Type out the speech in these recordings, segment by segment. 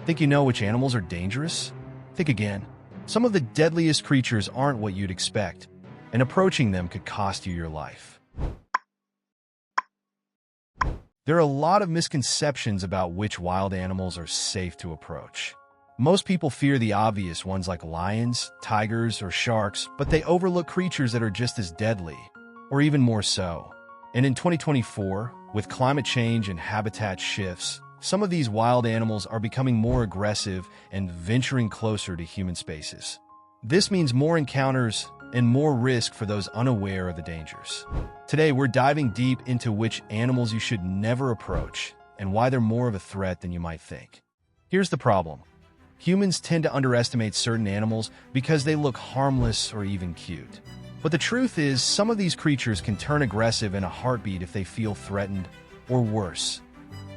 Think you know which animals are dangerous? Think again. Some of the deadliest creatures aren't what you'd expect, and approaching them could cost you your life. There are a lot of misconceptions about which wild animals are safe to approach. Most people fear the obvious ones like lions, tigers, or sharks, but they overlook creatures that are just as deadly, or even more so. And in 2024, with climate change and habitat shifts, some of these wild animals are becoming more aggressive and venturing closer to human spaces. This means more encounters and more risk for those unaware of the dangers. Today, we're diving deep into which animals you should never approach and why they're more of a threat than you might think. Here's the problem. Humans tend to underestimate certain animals because they look harmless or even cute. But the truth is, some of these creatures can turn aggressive in a heartbeat if they feel threatened, or worse.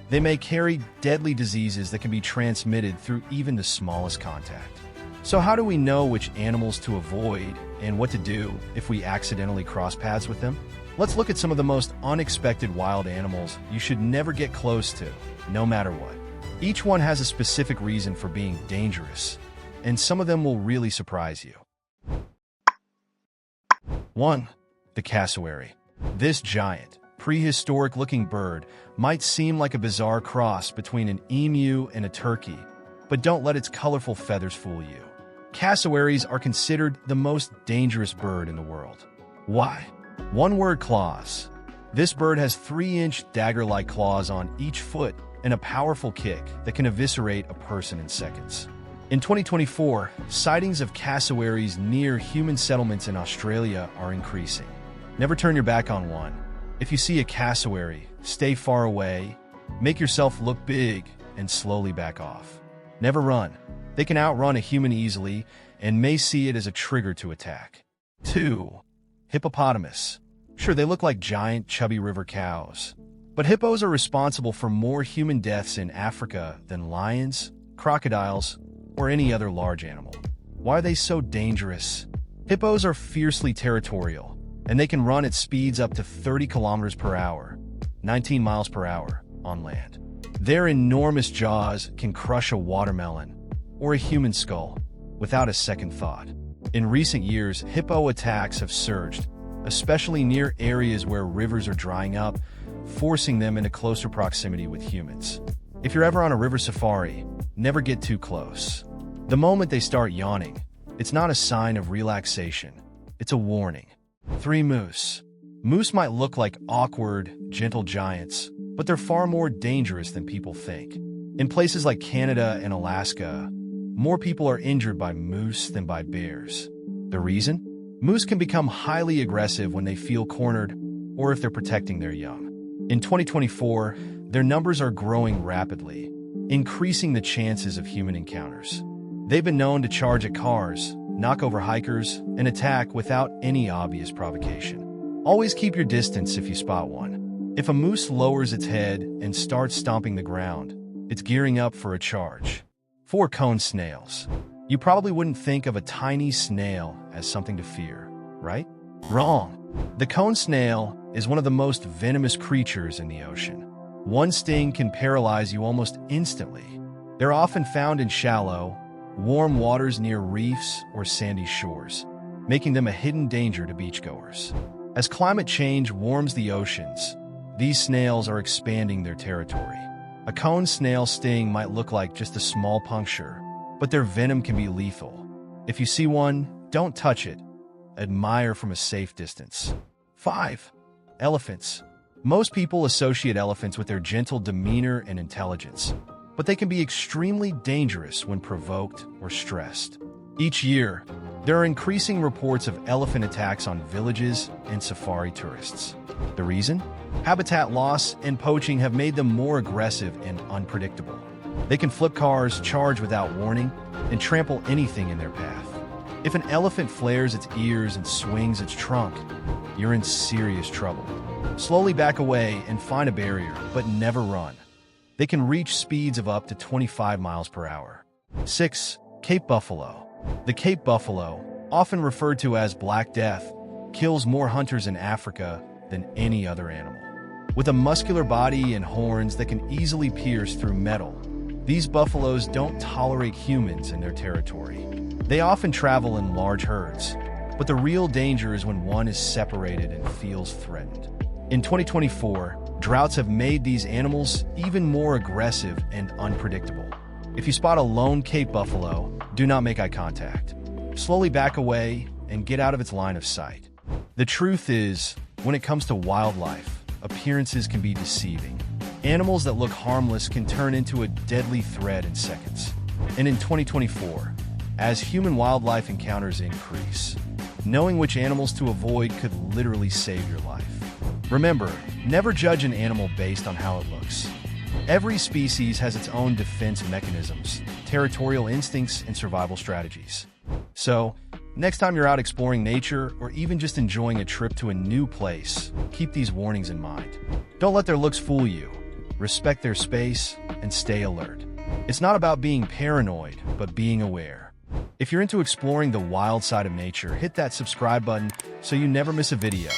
They may carry deadly diseases that can be transmitted through even the smallest contact. So how do we know which animals to avoid and what to do if we accidentally cross paths with them? Let's look at some of the most unexpected wild animals you should never get close to, no matter what. Each one has a specific reason for being dangerous, and some of them will really surprise you. 1. The cassowary. This giant, prehistoric-looking bird might seem like a bizarre cross between an emu and a turkey, but don't let its colorful feathers fool you. Cassowaries are considered the most dangerous bird in the world. Why? One-word claws. This bird has 3-inch dagger-like claws on each foot and a powerful kick that can eviscerate a person in seconds. In 2024, sightings of cassowaries near human settlements in Australia are increasing. Never turn your back on one. If you see a cassowary, stay far away, make yourself look big, and slowly back off. Never run. They can outrun a human easily and may see it as a trigger to attack. 2. Hippopotamus. Sure, they look like giant, chubby river cows, but hippos are responsible for more human deaths in Africa than lions, crocodiles, or any other large animal. Why are they so dangerous? Hippos are fiercely territorial, and they can run at speeds up to 30 kilometers per hour, 19 miles per hour, on land. Their enormous jaws can crush a watermelon or a human skull without a second thought. In recent years, hippo attacks have surged, especially near areas where rivers are drying up, forcing them into closer proximity with humans. If you're ever on a river safari, never get too close. The moment they start yawning, it's not a sign of relaxation, it's a warning. 3. Moose. Moose might look like awkward, gentle giants, but they're far more dangerous than people think. In places like Canada and Alaska, more people are injured by moose than by bears. The reason? Moose can become highly aggressive when they feel cornered or if they're protecting their young. In 2024, their numbers are growing rapidly, increasing the chances of human encounters. They've been known to charge at cars, knock over hikers, and attack without any obvious provocation. Always keep your distance if you spot one. If a moose lowers its head and starts stomping the ground, it's gearing up for a charge. 4. Cone snails. You probably wouldn't think of a tiny snail as something to fear, right? Wrong. The cone snail is one of the most venomous creatures in the ocean. One sting can paralyze you almost instantly. They're often found in shallow, warm waters near reefs or sandy shores, making them a hidden danger to beachgoers. As climate change warms the oceans, these snails are expanding their territory. A cone snail sting might look like just a small puncture, but their venom can be lethal. If you see one, don't touch it. Admire from a safe distance. 5. Elephants. Most people associate elephants with their gentle demeanor and intelligence, but they can be extremely dangerous when provoked or stressed. Each year, there are increasing reports of elephant attacks on villages and safari tourists. The reason? Habitat loss and poaching have made them more aggressive and unpredictable. They can flip cars, charge without warning, and trample anything in their path. If an elephant flares its ears and swings its trunk, you're in serious trouble. Slowly back away and find a barrier, but never run. They can reach speeds of up to 25 miles per hour. 6. Cape buffalo. The Cape buffalo, often referred to as Black Death, kills more hunters in Africa than any other animal. With a muscular body and horns that can easily pierce through metal, These buffaloes don't tolerate humans in their territory. They often travel in large herds, but the real danger is when one is separated and feels threatened. In 2024, droughts have made these animals even more aggressive and unpredictable. If you spot a lone Cape buffalo, do not make eye contact. Slowly back away and get out of its line of sight. The truth is, when it comes to wildlife, appearances can be deceiving. Animals that look harmless can turn into a deadly threat in seconds. And in 2024, as human-wildlife encounters increase, knowing which animals to avoid could literally save your life. Remember, never judge an animal based on how it looks. Every species has its own defense mechanisms, territorial instincts, and survival strategies. So, next time you're out exploring nature or even just enjoying a trip to a new place, keep these warnings in mind. Don't let their looks fool you. Respect their space and stay alert. It's not about being paranoid, but being aware. If you're into exploring the wild side of nature, hit that subscribe button so you never miss a video.